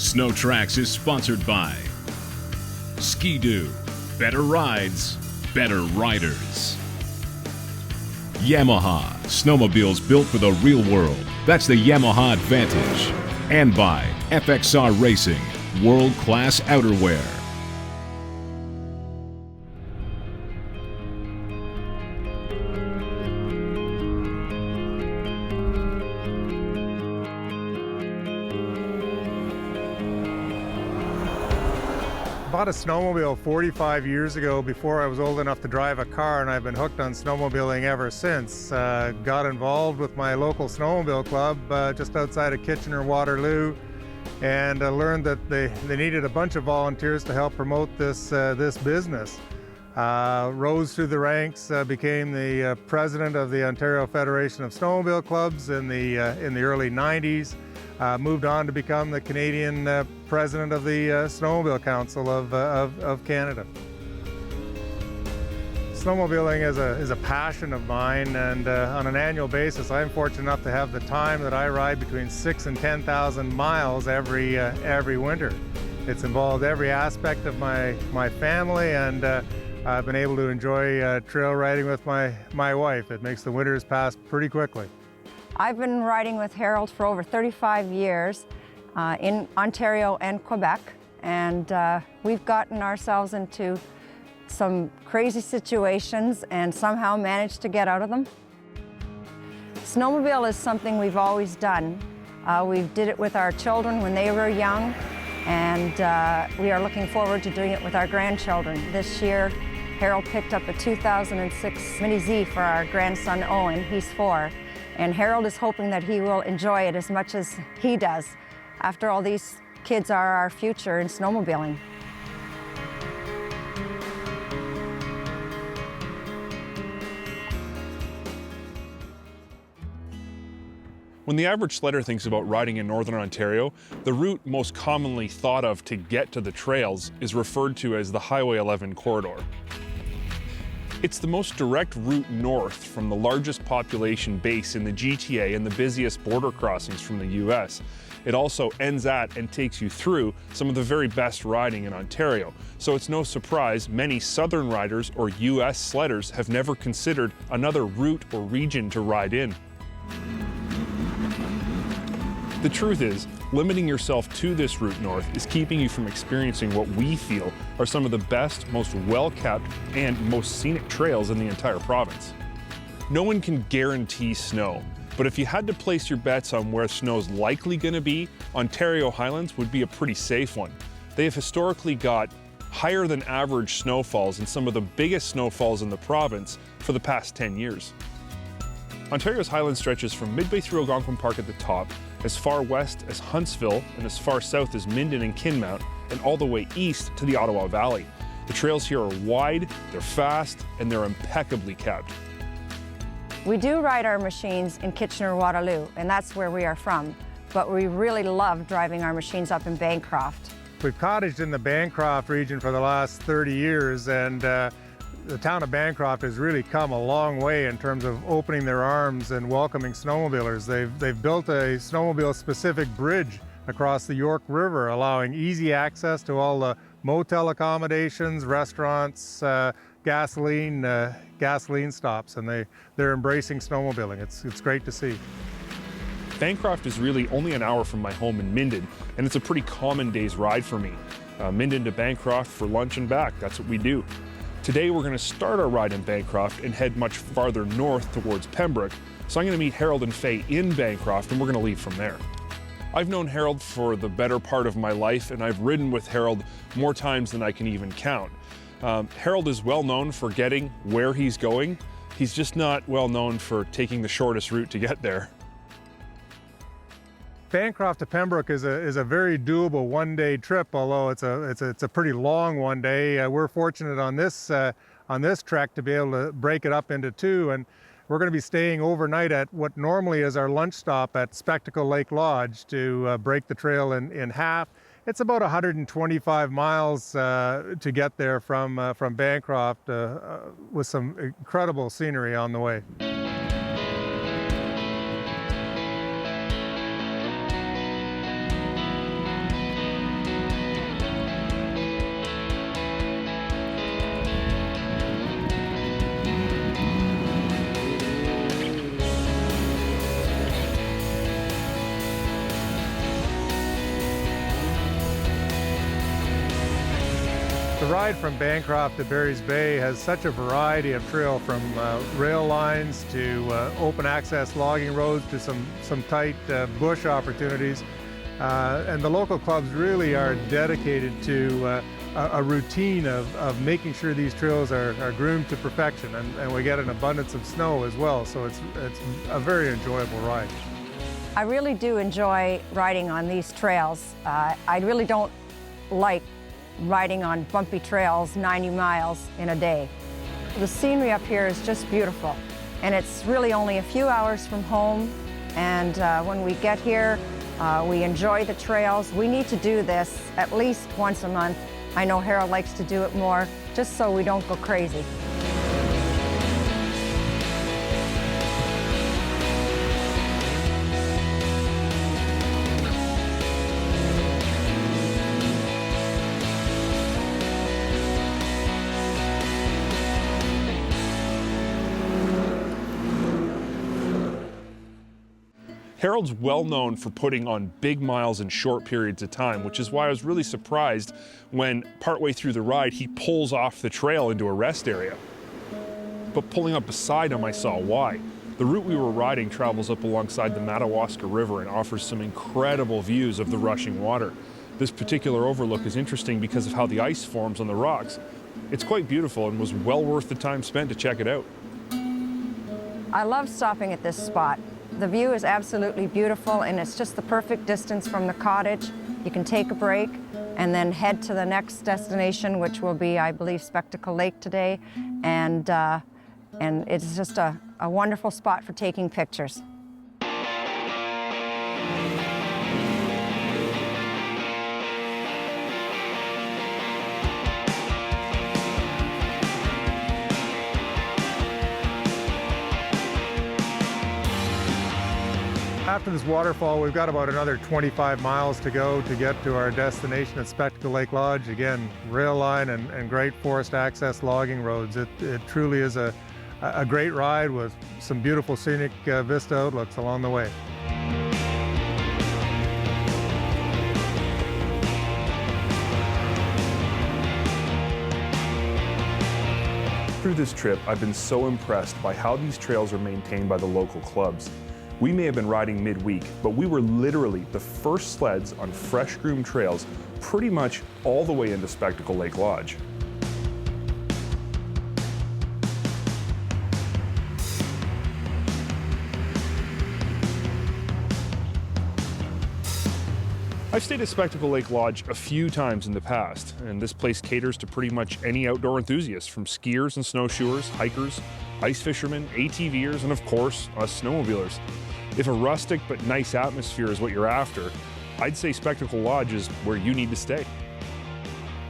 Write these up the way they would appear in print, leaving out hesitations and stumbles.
SnowTrax is sponsored by Ski-Doo. Better rides, better riders. Yamaha. Snowmobiles built for the real world. That's the Yamaha Advantage. And by FXR Racing. World-class outerwear. I bought a snowmobile 45 years ago before I was old enough to drive a car, and I've been hooked on snowmobiling ever since. Got involved with my local snowmobile club just outside of Kitchener-Waterloo, and learned that they needed a bunch of volunteers to help promote this business. Rose through the ranks, became the president of the Ontario Federation of Snowmobile Clubs in the early 90s. Moved on to become the Canadian president of the Snowmobile Council of Canada. Snowmobiling is a passion of mine, and on an annual basis I'm fortunate enough to have the time that I ride between 6,000 and 10,000 miles every winter. It's involved every aspect of my family, and I've been able to enjoy trail riding with my wife. It makes the winters pass pretty quickly. I've been riding with Harold for over 35 years in Ontario and Quebec, and we've gotten ourselves into some crazy situations and somehow managed to get out of them. Snowmobile is something we've always done. We did it with our children when they were young, and we are looking forward to doing it with our grandchildren. This year, Harold picked up a 2006 Mini Z for our grandson Owen. He's 4. And Harold is hoping that he will enjoy it as much as he does. After all, these kids are our future in snowmobiling. When the average sledder thinks about riding in Northern Ontario, the route most commonly thought of to get to the trails is referred to as the Highway 11 corridor. It's the most direct route north from the largest population base in the GTA and the busiest border crossings from the US. It also ends at and takes you through some of the very best riding in Ontario. So it's no surprise many southern riders or US sledders have never considered another route or region to ride in. The truth is, limiting yourself to this route north is keeping you from experiencing what we feel are some of the best, most well-kept, and most scenic trails in the entire province. No one can guarantee snow, but if you had to place your bets on where snow's likely going to be, Ontario Highlands would be a pretty safe one. They have historically got higher than average snowfalls and some of the biggest snowfalls in the province for the past 10 years. Ontario's Highlands stretches from midway through Algonquin Park at the top, as far west as Huntsville, and as far south as Minden and Kinmount, and all the way east to the Ottawa Valley. The trails here are wide, they're fast, and they're impeccably kept. We do ride our machines in Kitchener-Waterloo, and that's where we are from, but we really love driving our machines up in Bancroft. We've cottaged in the Bancroft region for the last 30 years, and the town of Bancroft has really come a long way in terms of opening their arms and welcoming snowmobilers. They've built a snowmobile-specific bridge across the York River, allowing easy access to all the motel accommodations, restaurants, gasoline stops, and they're embracing snowmobiling. It's great to see. Bancroft is really only an hour from my home in Minden, and it's a pretty common day's ride for me. Minden to Bancroft for lunch and back, that's what we do. Today we're going to start our ride in Bancroft and head much farther north towards Pembroke, so I'm going to meet Harold and Faye in Bancroft, and we're going to leave from there. I've known Harold for the better part of my life, and I've ridden with Harold more times than I can even count. Harold is well known for getting where he's going. He's just not well known for taking the shortest route to get there. Bancroft to Pembroke is a very doable one-day trip, although it's a pretty long one day. We're fortunate on this trek to be able to break it up into 2, and we're going to be staying overnight at what normally is our lunch stop at Spectacle Lake Lodge to break the trail in half. It's about 125 miles to get there from Bancroft with some incredible scenery on the way. ride from Bancroft to Barry's Bay has such a variety of trail, from rail lines to open access logging roads to some tight bush opportunities. And the local clubs really are dedicated to a routine of making sure these trails are groomed to perfection, and we get an abundance of snow as well, so it's a very enjoyable ride. I really do enjoy riding on these trails. I really don't like riding on bumpy trails 90 miles in a day. The scenery up here is just beautiful, and it's really only a few hours from home, and when we get here, we enjoy the trails. We need to do this at least once a month. I know Harold likes to do it more, just so we don't go crazy. Harold's well known for putting on big miles in short periods of time, which is why I was really surprised when partway through the ride he pulls off the trail into a rest area. But pulling up beside him, I saw why. The route we were riding travels up alongside the Mattawa River and offers some incredible views of the rushing water. This particular overlook is interesting because of how the ice forms on the rocks. It's quite beautiful and was well worth the time spent to check it out. I love stopping at this spot. The view is absolutely beautiful, and it's just the perfect distance from the cottage. You can take a break and then head to the next destination, which will be, I believe, Spectacle Lake today. And it's just a wonderful spot for taking pictures. After this waterfall, we've got about another 25 miles to go to get to our destination at Spectacle Lake Lodge. Again, rail line and great forest access logging roads. It truly is a great ride with some beautiful scenic vista outlooks along the way. Through this trip, I've been so impressed by how these trails are maintained by the local clubs. We may have been riding midweek, but we were literally the first sleds on fresh groomed trails pretty much all the way into Spectacle Lake Lodge. I've stayed at Spectacle Lake Lodge a few times in the past, and this place caters to pretty much any outdoor enthusiast, from skiers and snowshoers, hikers, ice fishermen, ATVers, and of course, us snowmobilers. If a rustic but nice atmosphere is what you're after, I'd say Spectacle Lodge is where you need to stay.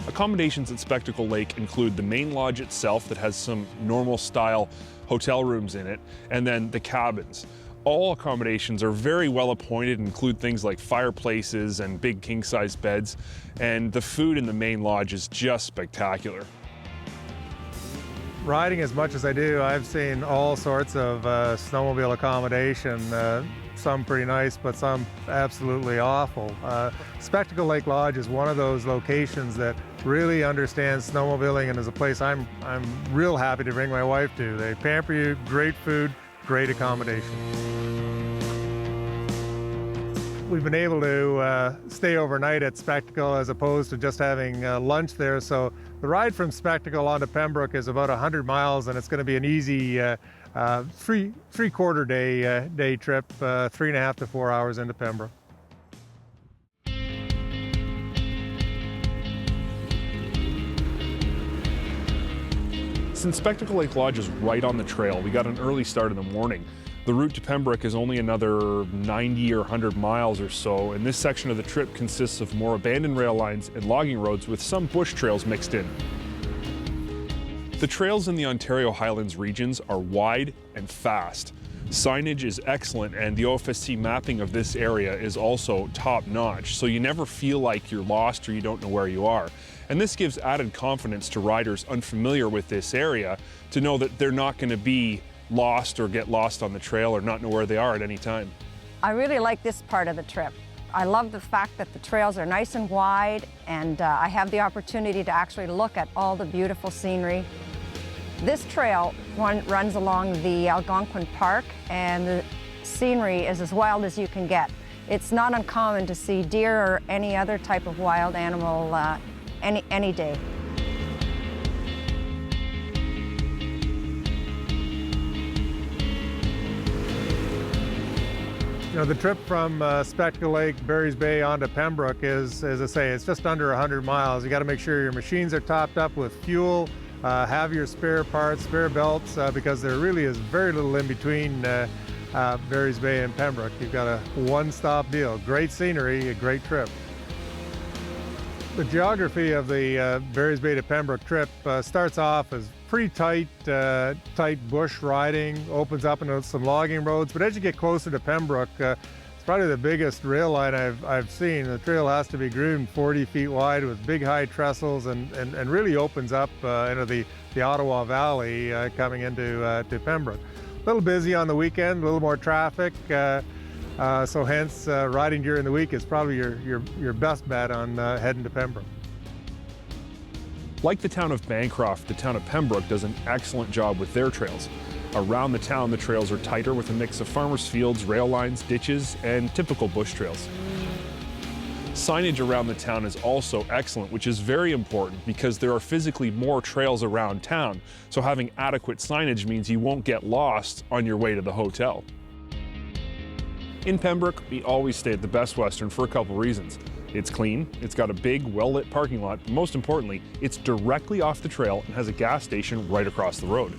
Accommodations at Spectacle Lake include the main lodge itself that has some normal style hotel rooms in it, and then the cabins. All accommodations are very well appointed and include things like fireplaces and big king-size beds, and the food in the main lodge is just spectacular. Riding as much as I do, I've seen all sorts of snowmobile accommodation, some pretty nice, but some absolutely awful. Spectacle Lake Lodge is one of those locations that really understands snowmobiling and is a place I'm real happy to bring my wife to. They pamper you, great food, great accommodation. We've been able to stay overnight at Spectacle as opposed to just having lunch there. So the ride from Spectacle onto Pembroke is about 100 miles, and it's going to be an easy three-quarter day trip, 3.5 to 4 hours into Pembroke. Since Spectacle Lake Lodge is right on the trail, we got an early start in the morning. The route to Pembroke is only another 90 or 100 miles or so, and this section of the trip consists of more abandoned rail lines and logging roads with some bush trails mixed in. The trails in the Ontario Highlands regions are wide and fast. Signage is excellent, and the OFSC mapping of this area is also top-notch, so you never feel like you're lost or you don't know where you are. And this gives added confidence to riders unfamiliar with this area to know that they're not going to be lost or get lost on the trail or not know where they are at any time. I really like this part of the trip. I love the fact that the trails are nice and wide, and I have the opportunity to actually look at all the beautiful scenery. This trail runs along the Algonquin Park, and the scenery is as wild as you can get. It's not uncommon to see deer or any other type of wild animal any day. You know, the trip from Spectacle Lake, Barry's Bay onto Pembroke is, as I say, it's just under 100 miles. You got to make sure your machines are topped up with fuel, have your spare parts, spare belts, because there really is very little in between Barry's Bay and Pembroke. You've got a one-stop deal. Great scenery, a great trip. The geography of the Barry's Bay to Pembroke trip starts off as pretty tight bush riding, opens up into some logging roads, but as you get closer to Pembroke, it's probably the biggest rail line I've seen. The trail has to be groomed 40 feet wide with big high trestles and really opens up into the Ottawa Valley coming into to Pembroke. A little busy on the weekend, a little more traffic, so hence riding during the week is probably your best bet on heading to Pembroke. Like the town of Bancroft, the town of Pembroke does an excellent job with their trails. Around the town, the trails are tighter with a mix of farmers' fields, rail lines, ditches, and typical bush trails. Signage around the town is also excellent, which is very important because there are physically more trails around town, so having adequate signage means you won't get lost on your way to the hotel. In Pembroke, we always stay at the Best Western for a couple reasons. It's clean, it's got a big, well-lit parking lot, but most importantly, it's directly off the trail and has a gas station right across the road.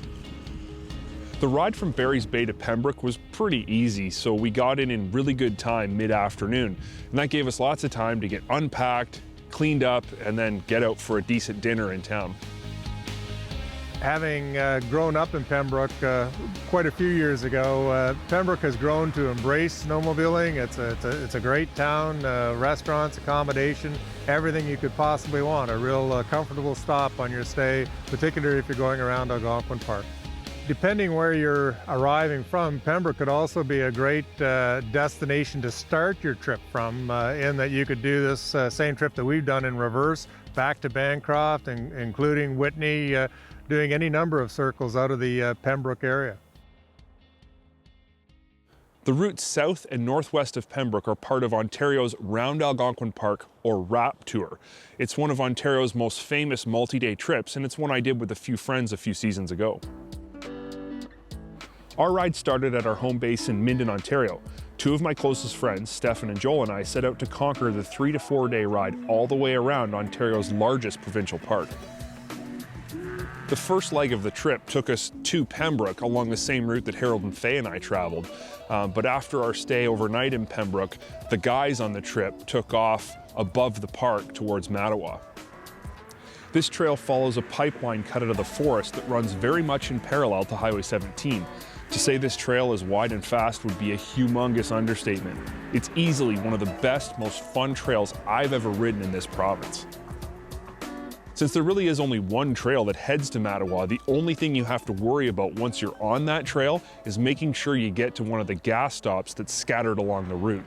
The ride from Barry's Bay to Pembroke was pretty easy, so we got in really good time mid-afternoon, and that gave us lots of time to get unpacked, cleaned up, and then get out for a decent dinner in town. Having grown up in Pembroke quite a few years ago, Pembroke has grown to embrace snowmobiling. It's a great town, restaurants, accommodation, everything you could possibly want. A real comfortable stop on your stay, particularly if you're going around Algonquin Park. Depending where you're arriving from, Pembroke could also be a great destination to start your trip from, in that you could do this same trip that we've done in reverse, back to Bancroft, including Whitney, doing any number of circles out of the Pembroke area. The routes south and northwest of Pembroke are part of Ontario's Round Algonquin Park, or RAP Tour. It's one of Ontario's most famous multi-day trips, and it's one I did with a few friends a few seasons ago. Our ride started at our home base in Minden, Ontario. Two of my closest friends, Stefan and Joel, and I set out to conquer the 3 to 4 day ride all the way around Ontario's largest provincial park. The first leg of the trip took us to Pembroke along the same route that Harold and Faye and I traveled. But after our stay overnight in Pembroke, the guys on the trip took off above the park towards Mattawa. This trail follows a pipeline cut out of the forest that runs very much in parallel to Highway 17. To say this trail is wide and fast would be a humongous understatement. It's easily one of the best, most fun trails I've ever ridden in this province. Since there really is only one trail that heads to Mattawa, the only thing you have to worry about once you're on that trail is making sure you get to one of the gas stops that's scattered along the route.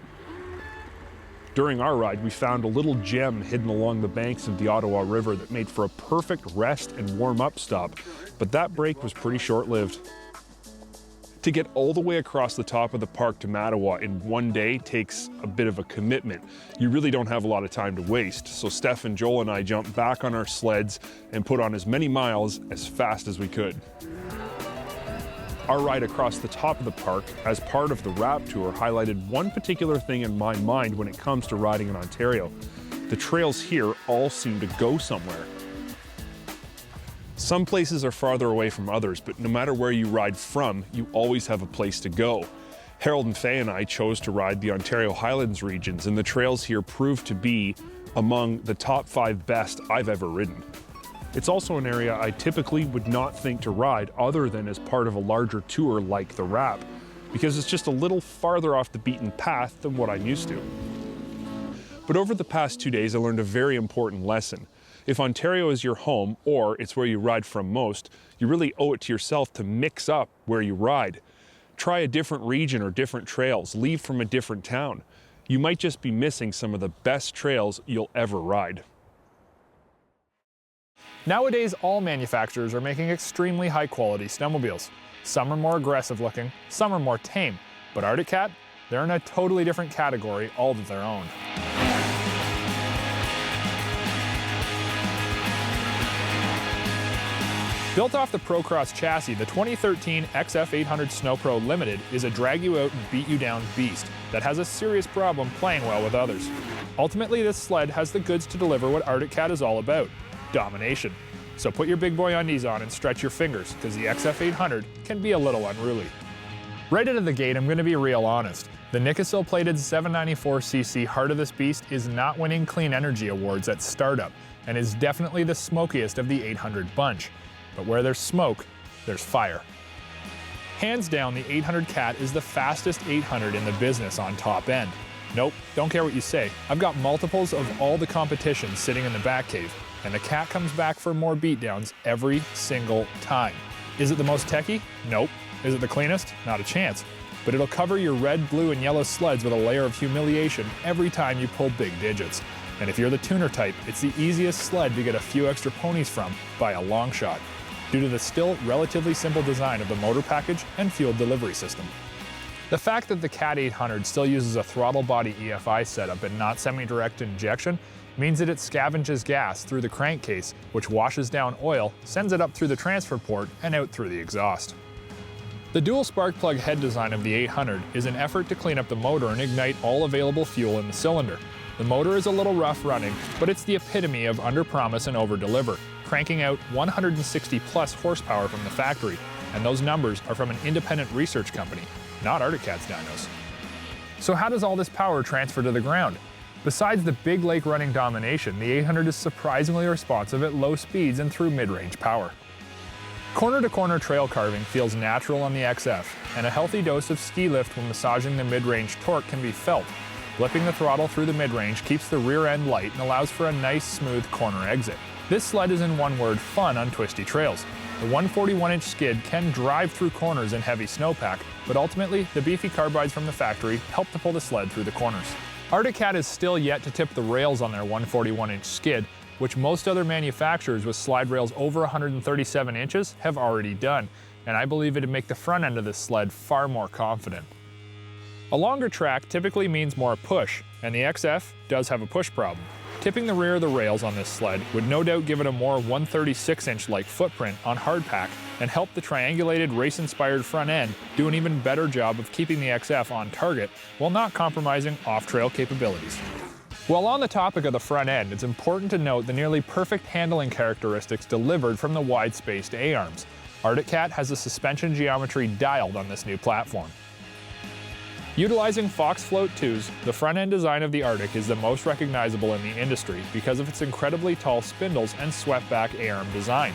During our ride, we found a little gem hidden along the banks of the Mattawa River that made for a perfect rest and warm-up stop, but that break was pretty short-lived. To get all the way across the top of the park to Mattawa in one day takes a bit of a commitment. You really don't have a lot of time to waste, so Steph and Joel and I jumped back on our sleds and put on as many miles as fast as we could. Our ride across the top of the park as part of the RAP Tour highlighted one particular thing in my mind when it comes to riding in Ontario. The trails here all seem to go somewhere. Some places are farther away from others, but no matter where you ride from, you always have a place to go. Harold and Faye and I chose to ride the Ontario Highlands regions, and the trails here proved to be among the top 5 best I've ever ridden. It's also an area I typically would not think to ride other than as part of a larger tour like the RAP, because it's just a little farther off the beaten path than what I'm used to. But over the past 2 days, I learned a very important lesson. If Ontario is your home, or it's where you ride from most, you really owe it to yourself to mix up where you ride. Try a different region or different trails, leave from a different town. you might just be missing some of the best trails you'll ever ride. Nowadays, all manufacturers are making extremely high-quality snowmobiles. Some are more aggressive looking, some are more tame, but Arctic Cat, they're in a totally different category all of their own. Built off the Procross chassis, the 2013 XF800 Sno Pro Limited is a drag-you-out and beat-you-down beast that has a serious problem playing well with others. Ultimately, this sled has the goods to deliver what Arctic Cat is all about: domination. So put your big boy undies on and stretch your fingers, because the XF800 can be a little unruly. Right out of the gate, I'm going to be real honest. The Nikasil-plated 794cc heart of this beast is not winning clean energy awards at startup, and is definitely the smokiest of the 800 bunch. But where there's smoke, there's fire. Hands down, the 800 Cat is the fastest 800 in the business on top end. Nope, don't care what you say. I've got multiples of all the competition sitting in the back cave, and the Cat comes back for more beatdowns every single time. Is it the most techy? Nope. Is it the cleanest? Not a chance. But it'll cover your red, blue, and yellow sleds with a layer of humiliation every time you pull big digits. And if you're the tuner type, it's the easiest sled to get a few extra ponies from by a long shot, due to the still relatively simple design of the motor package and fuel delivery system. The fact that the Cat 800 still uses a throttle body EFI setup and not semi-direct injection means that it scavenges gas through the crankcase, which washes down oil, sends it up through the transfer port, and out through the exhaust. The dual spark plug head design of the 800 is an effort to clean up the motor and ignite all available fuel in the cylinder. The motor is a little rough running, but it's the epitome of under-promise and over-deliver, cranking out 160 plus horsepower from the factory, and those numbers are from an independent research company, not Arctic Cat's dynos. So how does all this power transfer to the ground? Besides the big lake running domination, the 800 is surprisingly responsive at low speeds and through mid-range power. Corner-to-corner trail carving feels natural on the XF, and a healthy dose of ski lift when massaging the mid-range torque can be felt. Blipping the throttle through the mid-range keeps the rear end light and allows for a nice, smooth corner exit. This sled is, in one word, fun on twisty trails. The 141-inch skid can drive through corners in heavy snowpack, but ultimately, the beefy carbides from the factory help to pull the sled through the corners. Arctic Cat is still yet to tip the rails on their 141-inch skid, which most other manufacturers with slide rails over 137 inches have already done, and I believe it'd make the front end of this sled far more confident. A longer track typically means more push, and the XF does have a push problem. Tipping the rear of the rails on this sled would no doubt give it a more 136-inch-like footprint on hardpack and help the triangulated race-inspired front end do an even better job of keeping the XF on target while not compromising off-trail capabilities. While on the topic of the front end, it's important to note the nearly perfect handling characteristics delivered from the wide-spaced A-arms. Arctic Cat has the suspension geometry dialed on this new platform. Utilizing Fox Float 2s, the front-end design of the Arctic is the most recognizable in the industry because of its incredibly tall spindles and swept-back A-arm design.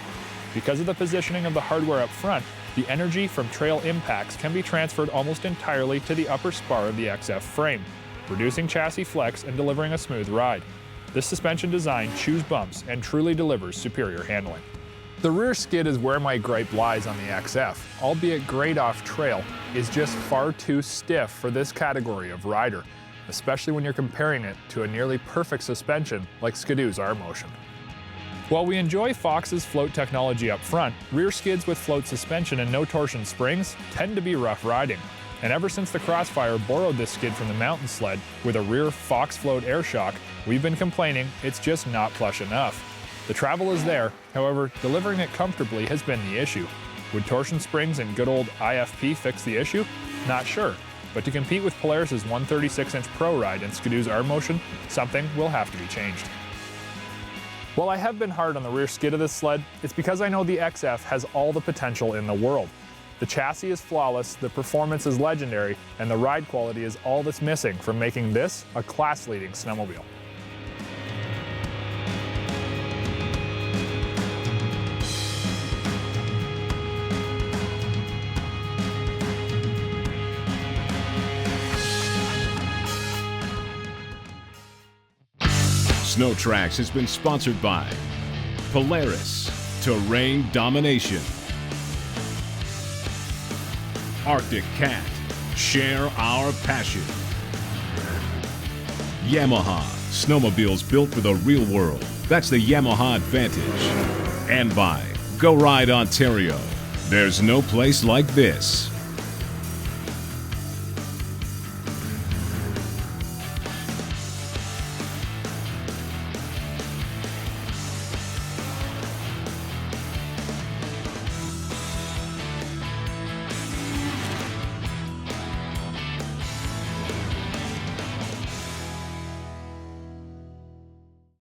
Because of the positioning of the hardware up front, the energy from trail impacts can be transferred almost entirely to the upper spar of the XF frame, reducing chassis flex and delivering a smooth ride. This suspension design chews bumps and truly delivers superior handling. The rear skid is where my gripe lies on the XF, albeit great off-trail, is just far too stiff for this category of rider, especially when you're comparing it to a nearly perfect suspension like Skidoo's R-Motion. While we enjoy Fox's float technology up front, rear skids with float suspension and no torsion springs tend to be rough riding. And ever since the Crossfire borrowed this skid from the mountain sled with a rear Fox float air shock, we've been complaining it's just not plush enough. The travel is there, however, delivering it comfortably has been the issue. Would torsion springs and good old IFP fix the issue? Not sure, but to compete with Polaris's 136-inch Pro Ride and Skidoo's R-Motion, something will have to be changed. While I have been hard on the rear skid of this sled, it's because I know the XF has all the potential in the world. The chassis is flawless, the performance is legendary, and the ride quality is all that's missing from making this a class-leading snowmobile. SnowTrax has been sponsored by Polaris, Terrain Domination, Arctic Cat, Share Our Passion, Yamaha, snowmobiles built for the real world. That's the Yamaha Advantage. And by Go Ride Ontario. There's no place like this.